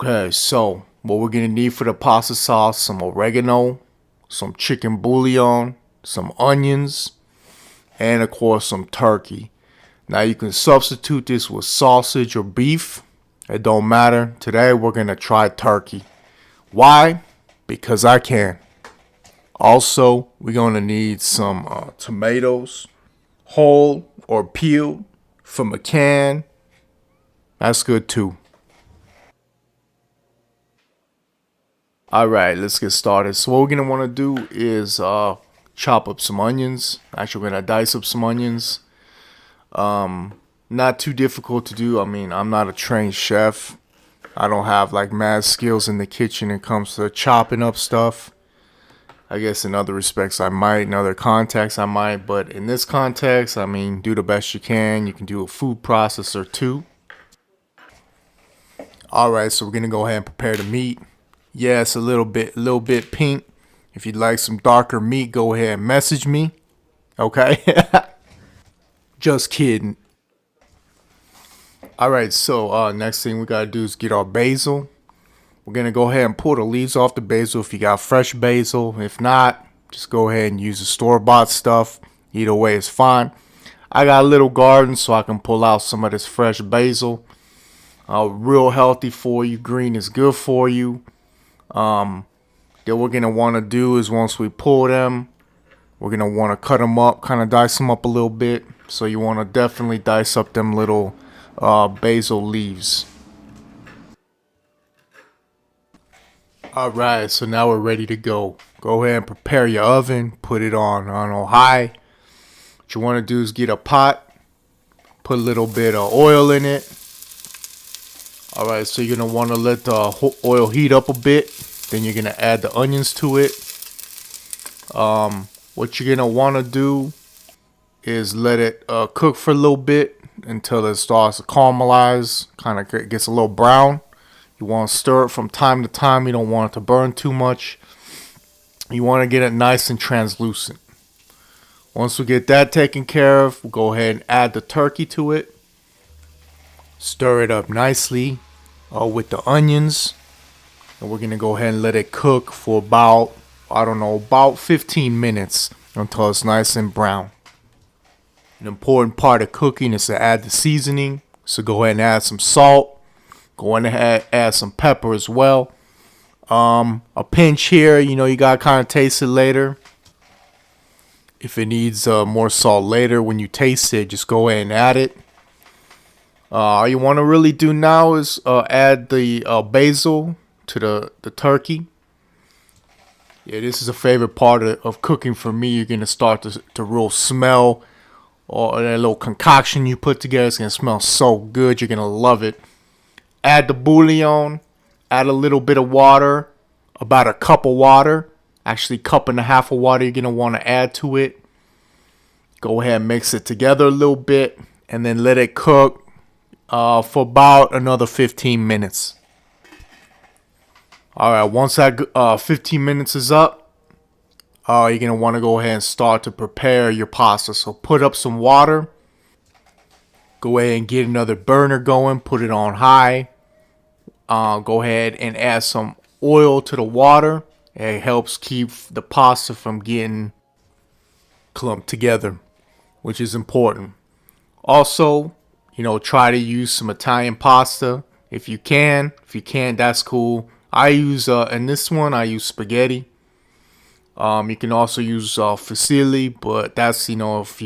Okay, so what we're gonna need for the pasta sauce: some oregano, some chicken bouillon, some onions, and of course some turkey. Now you can substitute this with sausage or beef. It don't matter. Today we're gonna try turkey. Why? Because I can. Also, we're gonna need some tomatoes, whole or peeled, from a can. That's good too. All right, let's get started. So what we're gonna want to do is chop up some onions. Actually, we're gonna dice up some onions. Not too difficult to do. I mean, I'm not a trained chef. I don't have like mad skills in the kitchen when it comes to chopping up stuff. I guess in other respects I might, in other contexts I might, but in this context, I mean, do the best you can. You can do a food processor too. All right, so we're gonna go ahead and prepare the meat. Yeah, it's a little bit pink. If you'd like some darker meat, go ahead and message me. Okay? Just kidding. All right, so next thing we gotta do is get our basil. We're gonna go ahead and pull the leaves off the basil if you got fresh basil. If not, just go ahead and use the store-bought stuff. Either way is fine. I got a little garden, so I can pull out some of this fresh basil. Real healthy for you. Green is good for you. That we're gonna want to do is once we pull them, we're gonna want to cut them up, kind of dice them up a little bit. So you want to definitely dice up them little basil leaves. All right, so now we're ready to go. Go ahead and prepare your oven. Put it on high. What you want to do is get a pot. Put a little bit of oil in it. All right, so you're gonna want to let the oil heat up a bit. Then you're gonna add the onions to it. What you're gonna want to do is let it cook for a little bit until it starts to caramelize, kind of gets a little brown. You want to stir it from time to time. You don't want it to burn too much. You want to get it nice and translucent. Once we get that taken care of, we'll go ahead and add the turkey to it. Stir it up nicely with the onions. And we're going to go ahead and let it cook for about 15 minutes until it's nice and brown. An important part of cooking is to add the seasoning. So go ahead and add some salt. Go ahead and add some pepper as well. A pinch here, you got to kind of taste it later. If it needs more salt later when you taste it, just go ahead and add it. All you want to really do now is add the basil to the turkey. Yeah, this is a favorite part of cooking for me. You're going to start to real smell or that little concoction you put together. It's going to smell so good. You're going to love it. Add the bouillon. Add a little bit of water. About a cup of water. Actually, cup and a half of water you're going to want to add to it. Go ahead and mix it together a little bit. And then let it cook for about another 15 minutes. All right, once that 15 minutes is up, you're going to want to go ahead and start to prepare your pasta. So put up some water. Go ahead and get another burner going. Put it on high. Go ahead and add some oil to the water. It helps keep the pasta from getting clumped together, which is important. Also, try to use some Italian pasta if you can. If you can't, that's cool. I use in this one I use spaghetti. You can also use fusilli, but that's if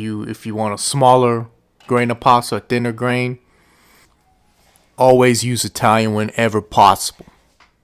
you want a smaller grain of pasta, a thinner grain. Always use Italian whenever possible.